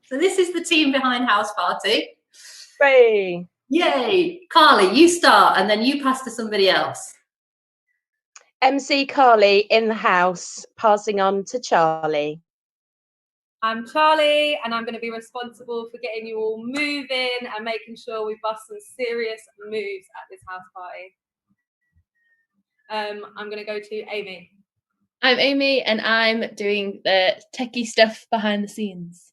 So this is the team behind House Party. Hey. Yay. Carly, you start and then you pass to somebody else. MC Carly in the house, passing on to Charlie. I'm Charlie, and I'm going to be responsible for getting you all moving and making sure we bust some serious moves at this house party. I'm going to go to Amy. I'm Amy, and I'm doing the techie stuff behind the scenes.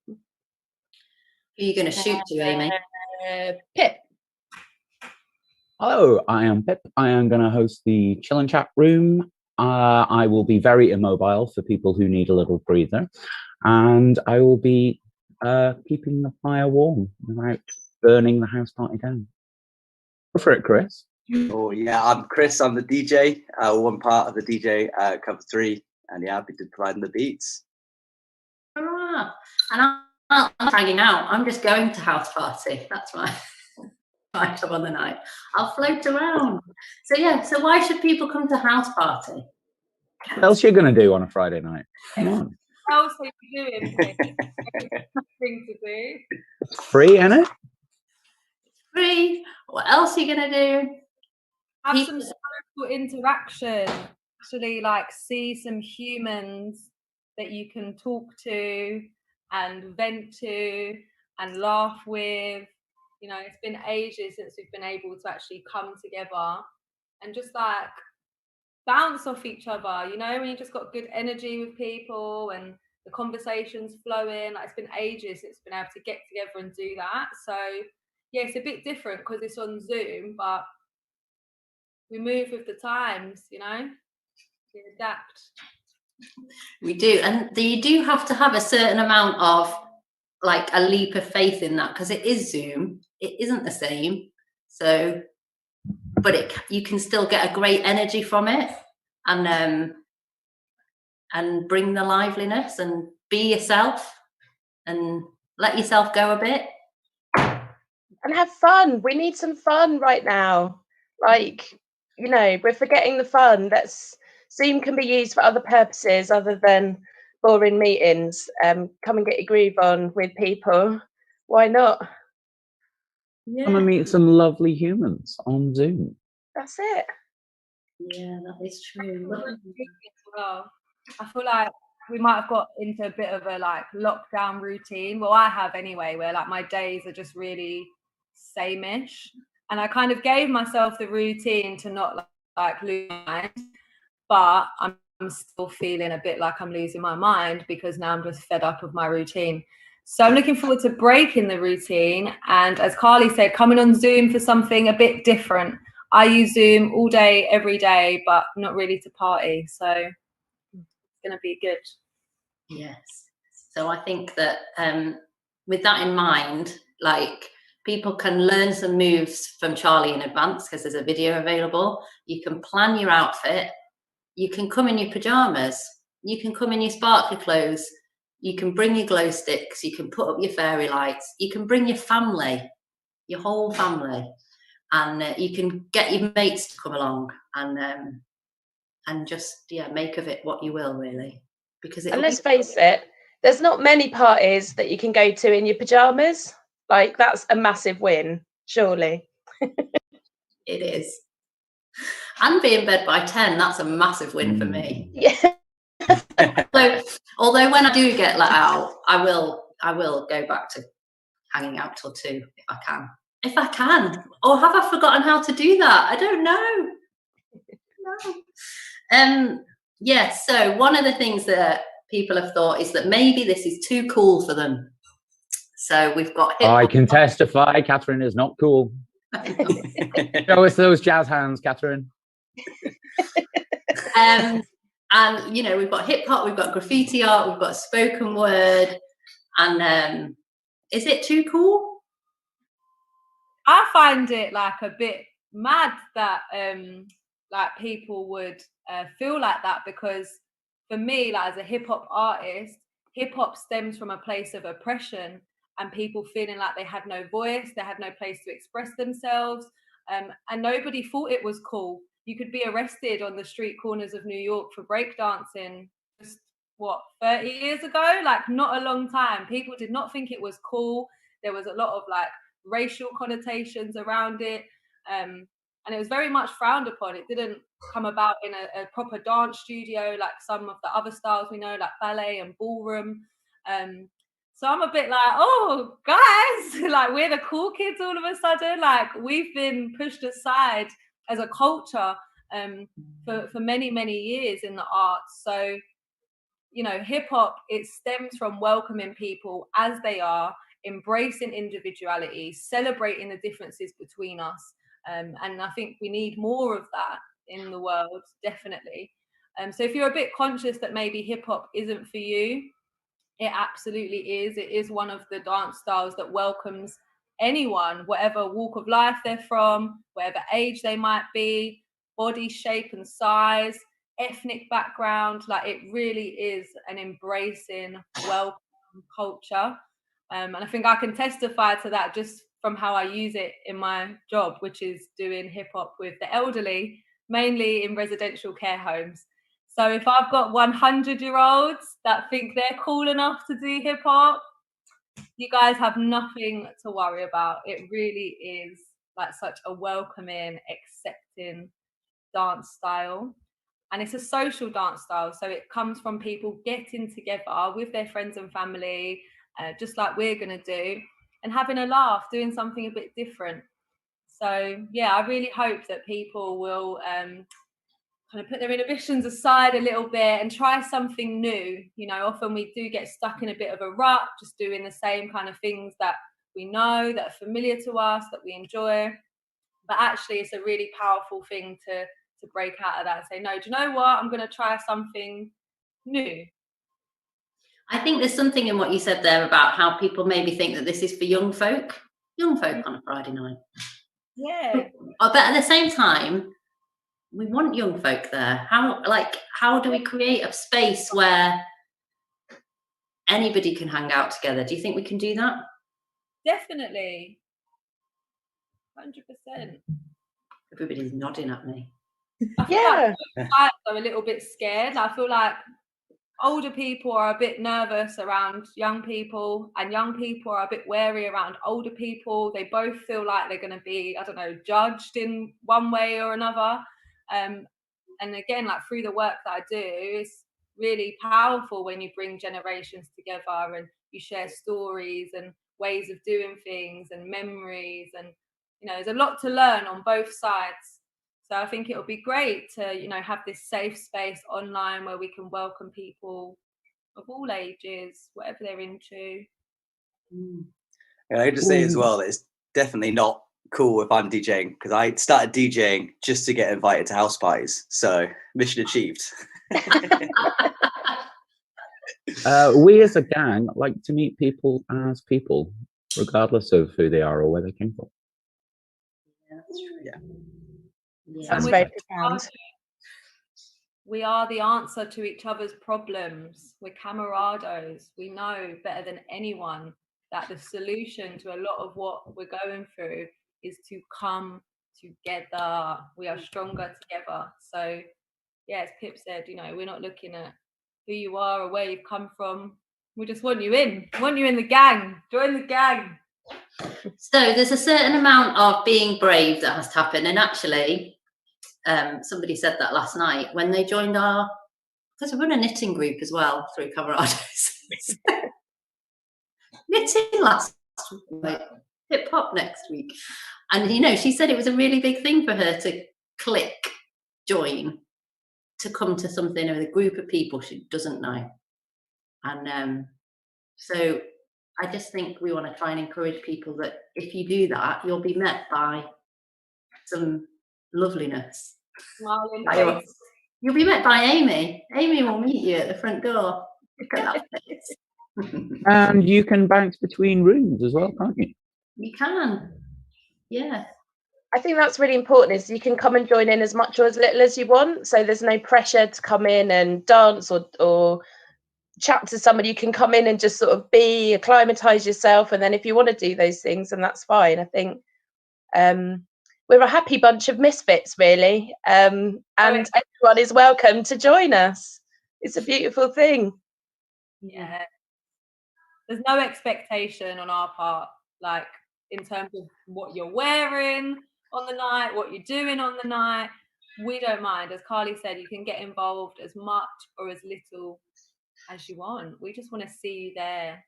Who are you going to shoot to, Amy? Pip. Hello, I am Pip. I am going to host the Chill and Chat room. I will be very immobile for people who need a little breather, and I will be keeping the fire warm without burning the house party down. Go for it, Chris. Oh yeah, I'm Chris. I'm the DJ. One part of the DJ, cover 3, and yeah, I'll be providing the beats. And I'm hanging out. I'm just going to house party. That's my job on the night. I'll float around. So yeah. So why should people come to house party? What else are you going to do on a Friday night? Come on. What else are you doing? Nothing to do. It's free, isn't it? Free. What else are you going to do? Have some social interaction. Actually, like see some humans that you can talk to and vent to and laugh with. You know, it's been ages since we've been able to actually come together and just like bounce off each other, you know, when you just got good energy with people and the conversations flowing. Like, it's been ages since we've been able to get together and do that. So yeah, it's a bit different because it's on Zoom, but we move with the times, you know, we adapt. We do, and you do have to have a certain amount of like a leap of faith in that, because it is Zoom. It isn't the same. So, but you can still get a great energy from it, and bring the liveliness and be yourself and let yourself go a bit and have fun. We need some fun right now. Like, you know, we're forgetting the fun. Zoom can be used for other purposes other than boring meetings. Come and get your groove on with people. Why not? Yeah. Come and meet some lovely humans on Zoom. That's it. Yeah, that is true. Well, I feel like we might have got into a bit of a like lockdown routine. Well, I have anyway, where like my days are just really same-ish. And I kind of gave myself the routine to not like lose my mind, but I'm still feeling a bit like I'm losing my mind because now I'm just fed up of my routine. So I'm looking forward to breaking the routine. And as Carly said, coming on Zoom for something a bit different. I use Zoom all day, every day, but not really to party. So it's going to be good. Yes. So I think that with that in mind, like, people can learn some moves from Charlie in advance because there's a video available. You can plan your outfit. You can come in your pajamas. You can come in your sparkly clothes. You can bring your glow sticks. You can put up your fairy lights. You can bring your family, your whole family, and you can get your mates to come along and just make of it what you will, really. Because and let's face it, there's not many parties that you can go to in your pajamas. Like, that's a massive win, surely. It is. And be in bed by 10, that's a massive win for me. Yeah. although when I do get let out, I will go back to hanging out till 2 if I can. Or have I forgotten how to do that? I don't know. No. So one of the things that people have thought is that maybe this is too cool for them. So we've got I can testify, Catherine is not cool. Show us those jazz hands, Catherine. And we've got hip hop, we've got graffiti art, we've got spoken word, and is it too cool? I find it like a bit mad that like people would feel like that, because for me, like as a hip hop artist, hip hop stems from a place of oppression and people feeling like they had no voice, they had no place to express themselves, and nobody thought it was cool. You could be arrested on the street corners of New York for breakdancing just what, 30 years ago? Like, not a long time. People did not think it was cool. There was a lot of like racial connotations around it. And it was very much frowned upon. It didn't come about in a proper dance studio like some of the other styles we know, like ballet and ballroom. So I'm a bit like, oh, guys, like, we're the cool kids all of a sudden. Like, we've been pushed aside as a culture for many, many years in the arts. So, you know, hip hop, it stems from welcoming people as they are, embracing individuality, celebrating the differences between us. And I think we need more of that in the world, definitely. So if you're a bit conscious that maybe hip hop isn't for you, it absolutely is. It is one of the dance styles that welcomes anyone, whatever walk of life they're from, whatever age they might be, body shape and size, ethnic background. Like, it really is an embracing, welcome culture. And I think I can testify to that just from how I use it in my job, which is doing hip hop with the elderly, mainly in residential care homes. So if I've got 100-year-olds that think they're cool enough to do hip hop, you guys have nothing to worry about. It really is like such a welcoming, accepting dance style. And it's a social dance style. So it comes from people getting together with their friends and family, just like we're going to do, and having a laugh, doing something a bit different. So, yeah, I really hope that people will kind of put their inhibitions aside a little bit and try something new. You know, often we do get stuck in a bit of a rut, just doing the same kind of things that we know, that are familiar to us, that we enjoy. But actually, it's a really powerful thing to break out of that and say, no, do you know what? I'm going to try something new. I think there's something in what you said there about how people maybe think that this is for young folk on a Friday night. Yeah. But at the same time, we want young folk there. How do we create a space where anybody can hang out together? Do you think we can do that? Definitely. 100%. Everybody's nodding at me. I feel like guys are a little bit scared. I feel like older people are a bit nervous around young people, and young people are a bit wary around older people. They both feel like they're going to be, I don't know, judged in one way or another. And again, like, through the work that I do, it's really powerful when you bring generations together and you share stories and ways of doing things and memories. And, you know, there's a lot to learn on both sides. So I think it would be great to, you know, have this safe space online where we can welcome people of all ages, whatever they're into. And I just say as well that it's definitely not cool if I'm DJing, because I started DJing just to get invited to house parties. So mission achieved. We as a gang like to meet people as people, regardless of who they are or where they came from. Yeah, that's true. Yeah. That's very profound. We are the answer to each other's problems. We're camarados. We know better than anyone that the solution to a lot of what we're going through is to come together. We are stronger together. So, yeah, as Pip said, you know, we're not looking at who you are or where you've come from. We just want you in. We want you in the gang. Join the gang. So there's a certain amount of being brave that has to happen. And actually, somebody said that last night when they joined because we run a knitting group as well through Camarados. Knitting last week, hip hop next week. And, you know, she said it was a really big thing for her to click join, to come to something with a group of people she doesn't know. And so I just think we want to try and encourage people that if you do that, you'll be met by some loveliness. Smiling face. You'll be met by Amy. Amy will meet you at the front door. Look at that face. And you can bounce between rooms as well, can't you? You can. Yeah. I think that's really important, is you can come and join in as much or as little as you want. So there's no pressure to come in and dance or chat to somebody. You can come in and just sort of be, acclimatise yourself. And then if you want to do those things, then that's fine. I think we're a happy bunch of misfits, really. And everyone is welcome to join us. It's a beautiful thing. Yeah. There's no expectation on our part, like in terms of what you're wearing on the night, what you're doing on the night. We don't mind. As Carly said, you can get involved as much or as little as you want. We just want to see you there